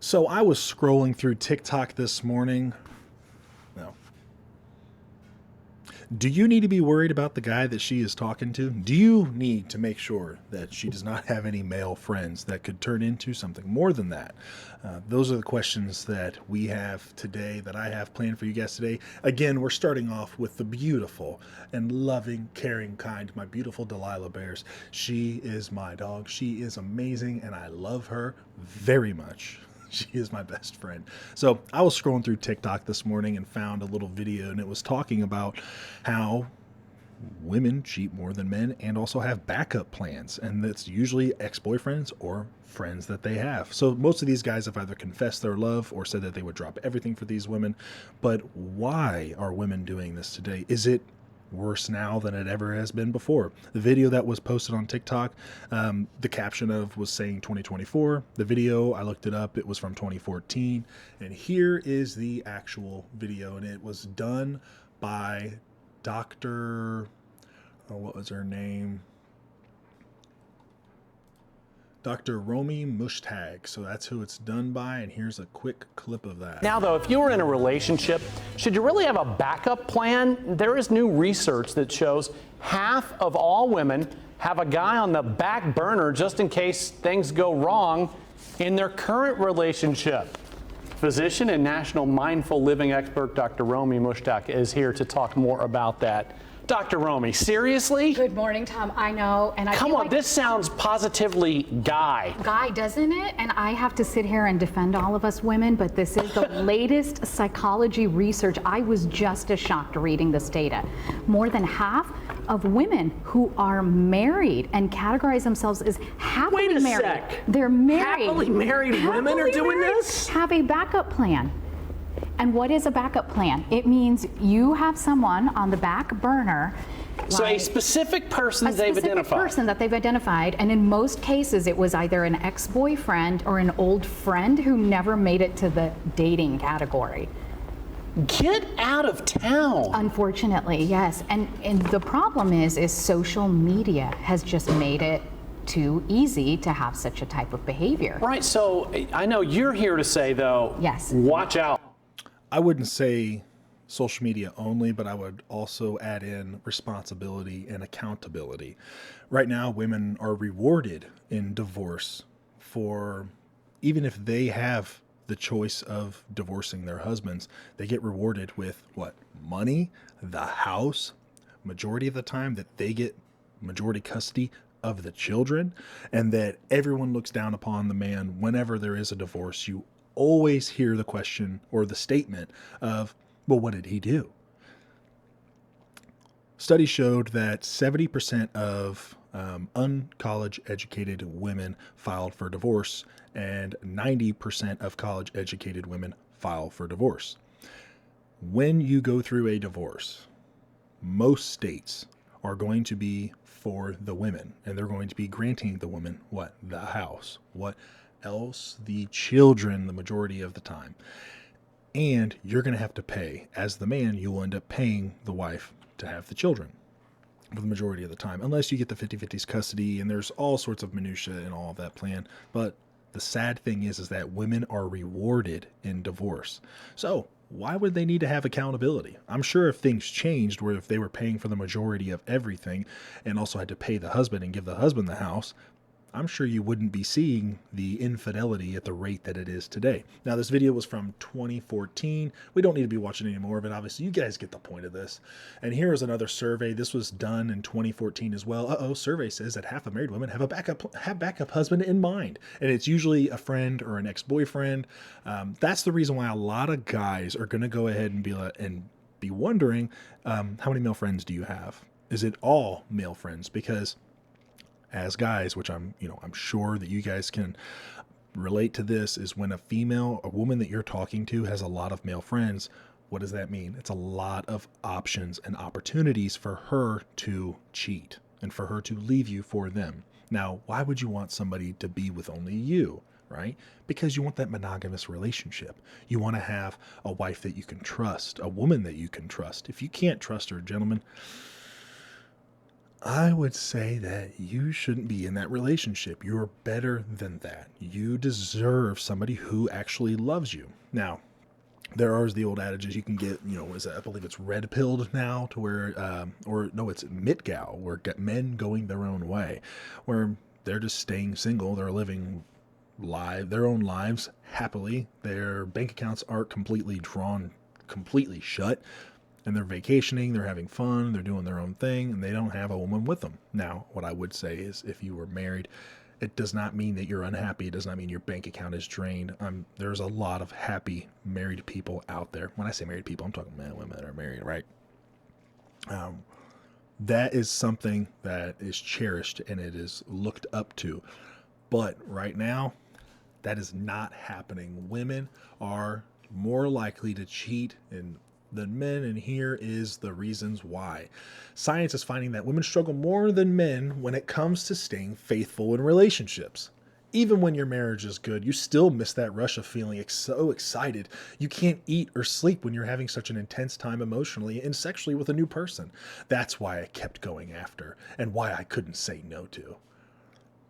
So I was scrolling through TikTok this morning. No. Do you need to be worried about the guy that she is talking to? Do you need to make sure that she does not have any male friends that could turn into something more than that? Those are the questions that we have today, that I have planned for you guys today. Again, we're starting off with the beautiful and loving, caring, kind, my beautiful Delilah Bears. She is my dog. She is amazing, and I love her very much. She is my best friend. So I was scrolling through TikTok this morning and found a little video, and it was talking about how women cheat more than men and also have backup plans. And that's usually ex-boyfriends or friends that they have. So most of these guys have either confessed their love or said that they would drop everything for these women. But why are women doing this today? Is it worse now than it ever has been before? The video that was posted on TikTok, the caption of was saying 2024. The video, I looked it up, it was from 2014. And here is the actual video, and it was done by Dr. What was her name? Dr. Romie Mushtaq. So that's who it's done by, and here's a quick clip of that. Now, though, if you were in a relationship, should you really have a backup plan? There is new research that shows half of all women have a guy on the back burner just in case things go wrong in their current relationship. Physician and national mindful living expert Dr. Romie Mushtaq is here to talk more about that. Dr. Romie, seriously? Good morning, Tom. I know, and I Come feel on, like this sounds positively guy. doesn't it? And I have to sit here and defend all of us women, but this is the latest psychology research. I was just as shocked reading this data. More than half of women who are married and categorize themselves as happily Wait a married. sec. They're married. Happily married women are doing this? Have a backup plan. And what is a backup plan? It means you have someone on the back burner. So a like specific person a they've specific identified. person that they've identified, and in most cases it was either an ex-boyfriend or an old friend who never made it to the dating category. Get out of town. Unfortunately, yes. And the problem is social media has just made it too easy to have such a type of behavior. Right, so I know you're here to say, though, Yes. watch out. I wouldn't say social media only, but I would also add in responsibility and accountability. Right now, women are rewarded in divorce for, even if they have the choice of divorcing their husbands, they get rewarded with what? Money, the house, majority of the time that they get majority custody of the children, and that everyone looks down upon the man whenever there is a divorce. You always hear the question or the statement of, well, what did he do? Studies showed that 70% of uncollege educated women filed for divorce, and 90% of college educated women file for divorce. When you go through a divorce, most states are going to be for the women, and they're going to be granting the women what? The house. What else? The children, the majority of the time. And you're going to have to pay. As the man, you will end up paying the wife to have the children for the majority of the time, unless you get the 50-50s custody, and there's all sorts of minutia and all of that plan. But the sad thing is that women are rewarded in divorce. So why would they need to have accountability? I'm sure if things changed, where if they were paying for the majority of everything and also had to pay the husband and give the husband the house, I'm sure you wouldn't be seeing the infidelity at the rate that it is today. Now, this video was from 2014. We don't need to be watching any more of it. Obviously, you guys get the point of this. And here is another survey. This was done in 2014 as well. Survey says that half of married women have a backup husband in mind. And it's usually a friend or an ex-boyfriend. That's the reason why a lot of guys are going to go ahead and be wondering, how many male friends do you have? Is it all male friends? Because as guys, which I'm sure that you guys can relate to this, is when a woman that you're talking to has a lot of male friends, what does that mean? It's a lot of options and opportunities for her to cheat and for her to leave you for them. Now, why would you want somebody to be with only you? Right? Because you want that monogamous relationship. You want to have a wife that you can trust, a woman that you can trust. If you can't trust her, gentlemen, I would say that you shouldn't be in that relationship. You're better than that. You deserve somebody who actually loves you. Now, there are the old adages you can get, is it, I believe it's red pilled now to where, or no, it's Mitgal, where men going their own way, where they're just staying single. They're living their own lives happily. Their bank accounts aren't completely shut, and they're vacationing, they're having fun, they're doing their own thing, and they don't have a woman with them. Now, what I would say is if you were married, it does not mean that you're unhappy. It does not mean your bank account is drained. There's a lot of happy married people out there. When I say married people, I'm talking men and women that are married, right? That is something that is cherished and it is looked up to. But right now, that is not happening. Women are more likely to cheat than men, and here is the reasons why. Science is finding that women struggle more than men when it comes to staying faithful in relationships. Even when your marriage is good, you still miss that rush of feeling so excited. You can't eat or sleep when you're having such an intense time emotionally and sexually with a new person. That's why I kept going after, and why I couldn't say no to.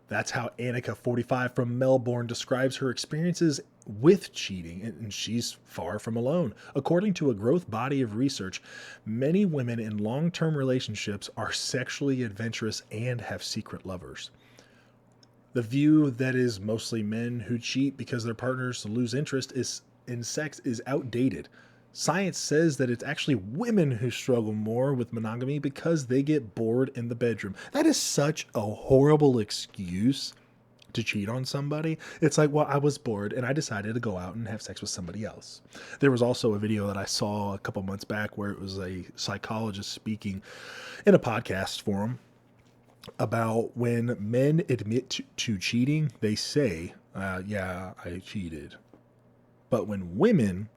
That's how Annika, 45 from Melbourne, describes her experiences with cheating, and she's far from alone. According to a growth body of research, many women in long-term relationships are sexually adventurous and have secret lovers. The view that is mostly men who cheat because their partners lose interest in sex is outdated. Science says that it's actually women who struggle more with monogamy because they get bored in the bedroom. That is such a horrible excuse to cheat on somebody. It's like, well, I was bored and I decided to go out and have sex with somebody else. There was also a video that I saw a couple months back where it was a psychologist speaking in a podcast forum about when men admit to cheating, they say, yeah, I cheated. But when women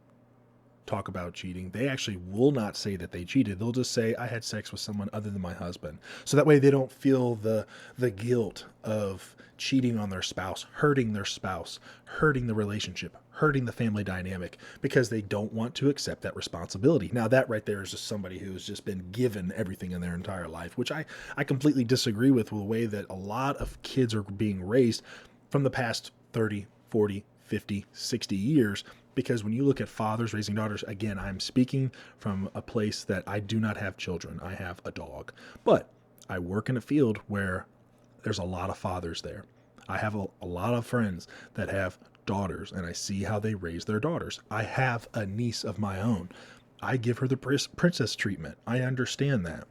talk about cheating, they actually will not say that they cheated. They'll just say, I had sex with someone other than my husband. So that way they don't feel the guilt of cheating on their spouse, hurting the relationship, hurting the family dynamic, because they don't want to accept that responsibility. Now that right there is just somebody who has just been given everything in their entire life, which I completely disagree with the way that a lot of kids are being raised from the past 30, 40, 50, 60 years. Because when you look at fathers raising daughters, again, I'm speaking from a place that I do not have children. I have a dog. But I work in a field where there's a lot of fathers there. I have a lot of friends that have daughters, and I see how they raise their daughters. I have a niece of my own. I give her the princess treatment. I understand that.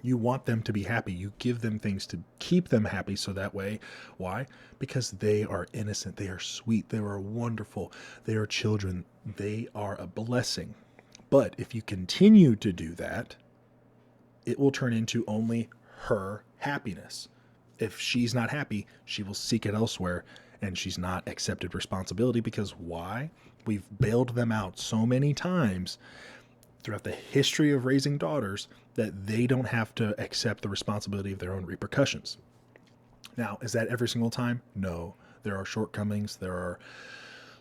You want them to be happy. You give them things to keep them happy, so that way, why? Because they are innocent, they are sweet, they are wonderful, they are children, they are a blessing. But if you continue to do that, it will turn into only her happiness. If she's not happy, she will seek it elsewhere, and she's not accepted responsibility, because why? We've bailed them out so many times throughout the history of raising daughters that they don't have to accept the responsibility of their own repercussions. Now, is that every single time? No. There are shortcomings. There are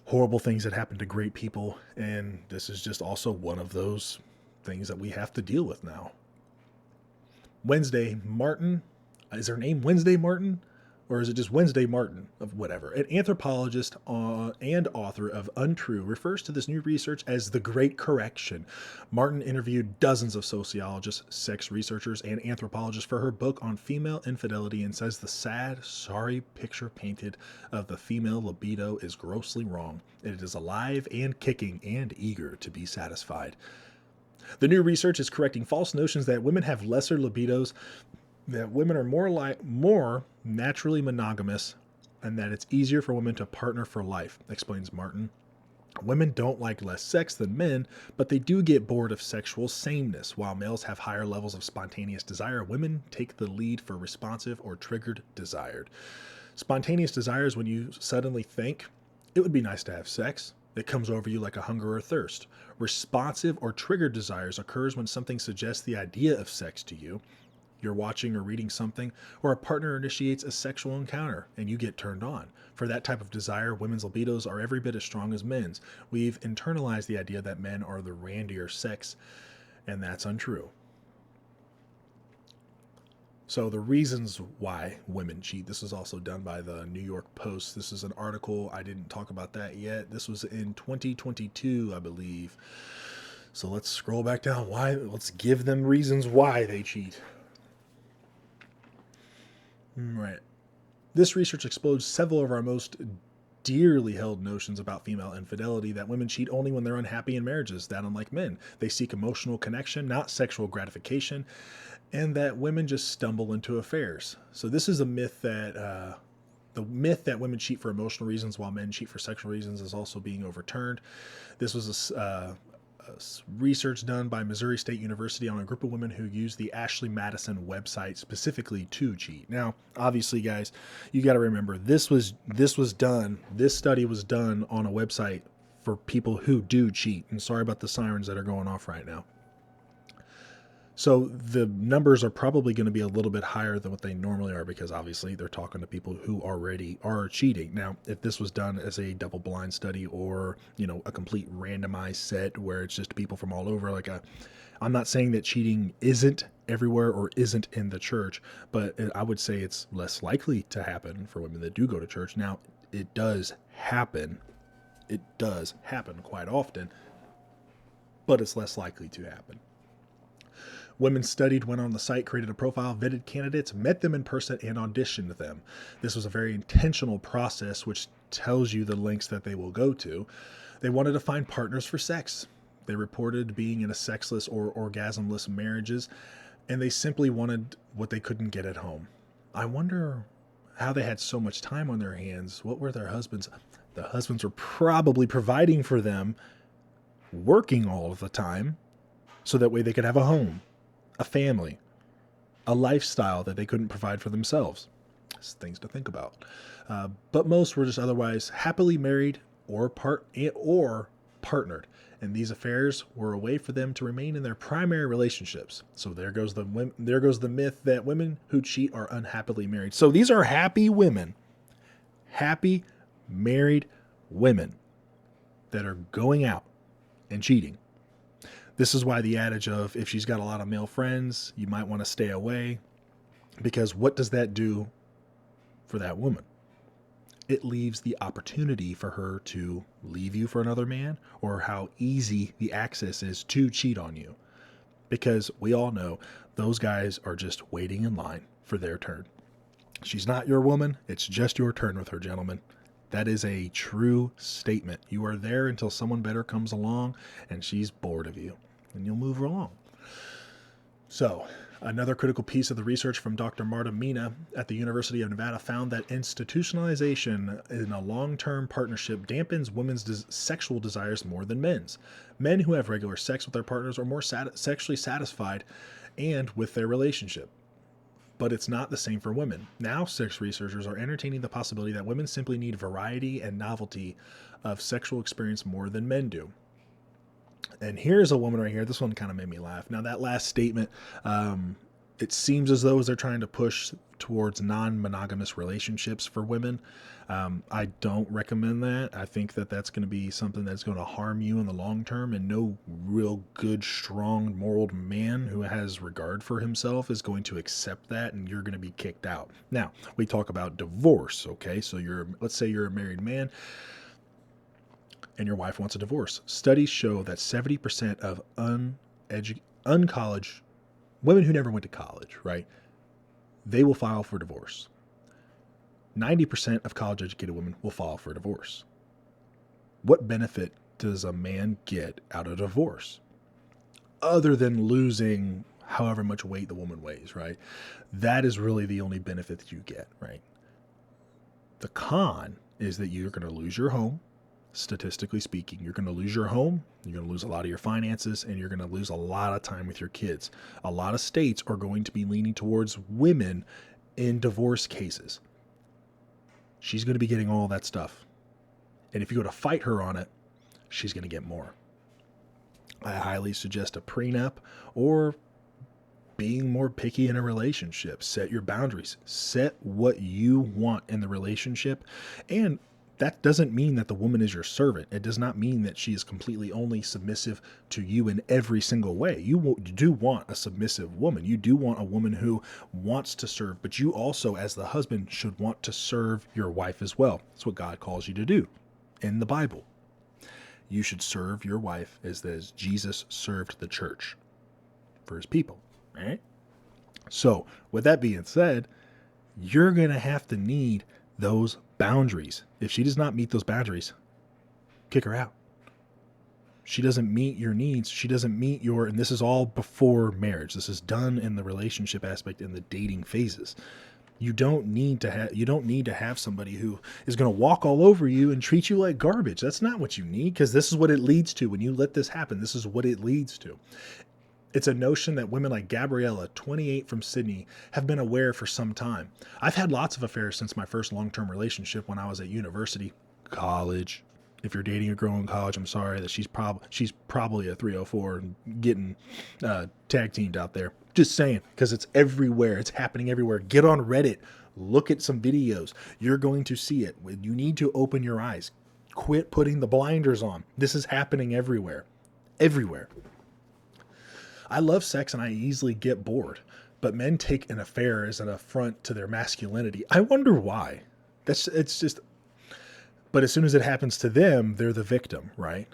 horrible things that happen to great people. And this is just also one of those things that we have to deal with now. Wednesday Martin. Is her name Wednesday Martin? Or is it just Wednesday Martin of whatever? An anthropologist and author of Untrue refers to this new research as the Great Correction. Martin interviewed dozens of sociologists, sex researchers, and anthropologists for her book on female infidelity, and says the sad, sorry picture painted of the female libido is grossly wrong. It is alive and kicking and eager to be satisfied. The new research is correcting false notions that women have lesser libidos, that women are more naturally monogamous, and that it's easier for women to partner for life, explains Martin. Women don't like less sex than men, but they do get bored of sexual sameness. While males have higher levels of spontaneous desire, women take the lead for responsive or triggered desired. Spontaneous desire is when you suddenly think, it would be nice to have sex. It comes over you like a hunger or thirst. Responsive or triggered desires occurs when something suggests the idea of sex to you. You're watching or reading something, or a partner initiates a sexual encounter and you get turned on. For that type of desire, women's libidos are every bit as strong as men's. We've internalized the idea that men are the randier sex, and that's untrue. So the reasons why women cheat. This was also done by the New York Post. This is an article. I didn't talk about that yet. This was in 2022, I believe. So let's scroll back down. Let's give them reasons why they cheat. Right. This research exposed several of our most dearly held notions about female infidelity, that women cheat only when they're unhappy in marriages, that unlike men, they seek emotional connection, not sexual gratification, and that women just stumble into affairs. So this is a myth that the myth that women cheat for emotional reasons while men cheat for sexual reasons is also being overturned. This was a research done by Missouri State University on a group of women who used the Ashley Madison website specifically to cheat. Now, obviously, guys, you got to remember this study was done on a website for people who do cheat. And sorry about the sirens that are going off right now. So the numbers are probably going to be a little bit higher than what they normally are, because obviously they're talking to people who already are cheating. Now, if this was done as a double-blind study or, a complete randomized set where it's just people from all over, I'm not saying that cheating isn't everywhere or isn't in the church, but I would say it's less likely to happen for women that do go to church. Now, it does happen. It does happen quite often, but it's less likely to happen. Women studied, went on the site, created a profile, vetted candidates, met them in person, and auditioned them. This was a very intentional process, which tells you the lengths that they will go to. They wanted to find partners for sex. They reported being in a sexless or orgasmless marriages, and they simply wanted what they couldn't get at home. I wonder how they had so much time on their hands. What were their husbands? The husbands were probably providing for them, working all of the time, so that way they could have a home, a family, a lifestyle that they couldn't provide for themselves. It's things to think about. But most were just otherwise happily married or partnered, and these affairs were a way for them to remain in their primary relationships. So there goes the myth that women who cheat are unhappily married. So these are happy women, happy married women that are going out and cheating. This is why the adage of, if she's got a lot of male friends, you might want to stay away, because what does that do for that woman? It leaves the opportunity for her to leave you for another man, or how easy the access is to cheat on you. Because we all know those guys are just waiting in line for their turn. She's not your woman. It's just your turn with her, gentlemen. That is a true statement. You are there until someone better comes along and she's bored of you, and you'll move along. So, another critical piece of the research from Dr. Marta Mina at the University of Nevada found that institutionalization in a long-term partnership dampens women's sexual desires more than men's. Men who have regular sex with their partners are more sexually satisfied and with their relationship. But it's not the same for women. Now, sex researchers are entertaining the possibility that women simply need variety and novelty of sexual experience more than men do. And here's a woman right here. This one kind of made me laugh. Now, that last statement, it seems as though they're trying to push towards non-monogamous relationships for women. I don't recommend that. I think that that's going to be something that's going to harm you in the long term, and no real good, strong, moral man who has regard for himself is going to accept that, and you're going to be kicked out. Now, we talk about divorce, okay? So let's say you're a married man and your wife wants a divorce. Studies show that 70% of uncollege women who never went to college, right? They will file for divorce. 90% of college-educated women will file for divorce. What benefit does a man get out of divorce? Other than losing however much weight the woman weighs, right? That is really the only benefit that you get, right? The con is that you're going to lose your home. Statistically speaking, you're going to lose your home, you're going to lose a lot of your finances, and you're going to lose a lot of time with your kids. A lot of states are going to be leaning towards women in divorce cases. She's going to be getting all that stuff. And if you go to fight her on it, she's going to get more. I highly suggest a prenup or being more picky in a relationship. Set your boundaries. Set what you want in the relationship, and That doesn't mean that the woman is your servant. It does not mean that she is completely only submissive to you in every single way. You do want a submissive woman. You do want a woman who wants to serve, but you also, as the husband, should want to serve your wife as well. That's what God calls you to do in the Bible. You should serve your wife as Jesus served the church for his people, right? So with that being said, you're going to have to need those boundaries. If she does not meet those boundaries, kick her out. She doesn't meet your needs. She doesn't meet your, and this is all before marriage. This is done in the relationship aspect, in the dating phases. You don't need to have somebody who is going to walk all over you and treat you like garbage. That's not what you need, because this is what it leads to. When you let this happen, this is what it leads to. It's a notion that women like Gabriella, 28 from Sydney, have been aware for some time. I've had lots of affairs since my first long-term relationship when I was at university, college. If you're dating a girl in college, I'm sorry that she's probably a 304 and getting tag teamed out there. Just saying, because it's everywhere. It's happening everywhere. Get on Reddit. Look at some videos. You're going to see it. You need to open your eyes. Quit putting the blinders on. This is happening everywhere. Everywhere. I love sex and I easily get bored, but men take an affair as an affront to their masculinity. I wonder why. But as soon as it happens to them, they're the victim, right?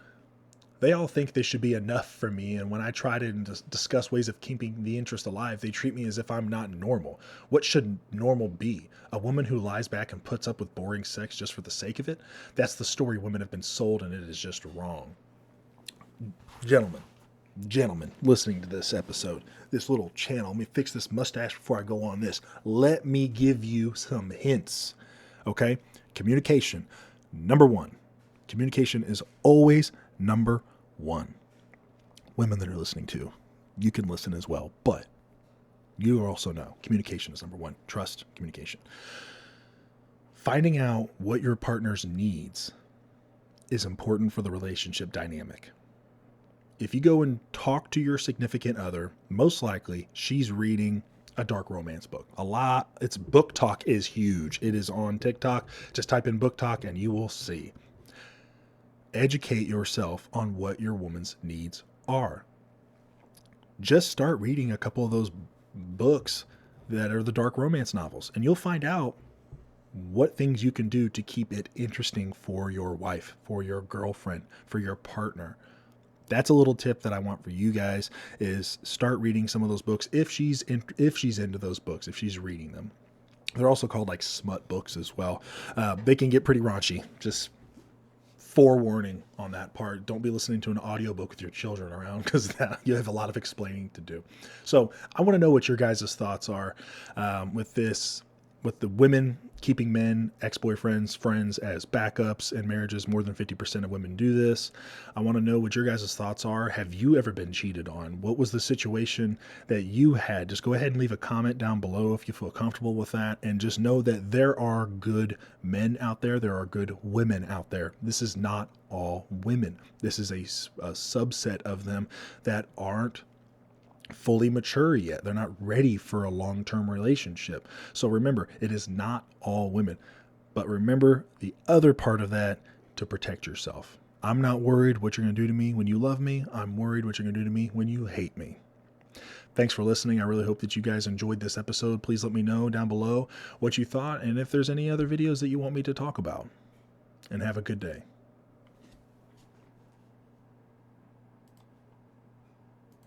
They all think they should be enough for me, and when I try to discuss ways of keeping the interest alive, they treat me as if I'm not normal. What should normal be? A woman who lies back and puts up with boring sex just for the sake of it? That's the story women have been sold, and it is just wrong. Gentlemen, listening to this episode, this little channel, let me fix this mustache before I go on this. Let me give you some hints, okay? Communication, number one. Communication is always number one. Women that are listening to, you can listen as well, but you also know communication is number one. Trust, communication. Finding out what your partner's needs is important for the relationship dynamic. If you go and talk to your significant other, most likely she's reading a dark romance book. It's book talk is huge. It is on TikTok. Just type in book talk and you will see. Educate yourself on what your woman's needs are. Just start reading a couple of those books that are the dark romance novels, and you'll find out what things you can do to keep it interesting for your wife, for your girlfriend, for your partner. That's a little tip that I want for you guys, is start reading some of those books if she's into those books, if she's reading them. They're also called like smut books as well. They can get pretty raunchy. Just forewarning on that part. Don't be listening to an audiobook with your children around, because you have a lot of explaining to do. So I want to know what your guys' thoughts are with this, with the women keeping men, ex-boyfriends, friends as backups in marriages. More than 50% of women do this. I want to know what your guys' thoughts are. Have you ever been cheated on? What was the situation that you had? Just go ahead and leave a comment down below if you feel comfortable with that. And just know that there are good men out there. There are good women out there. This is not all women. This is a subset of them that aren't fully mature yet. They're not ready for a long-term relationship. So remember, it is not all women. But remember the other part of that, to protect yourself. I'm not worried what you're going to do to me when you love me. I'm worried what you're going to do to me when you hate me. Thanks for listening. I really hope that you guys enjoyed this episode. Please let me know down below what you thought and if there's any other videos that you want me to talk about. And have a good day.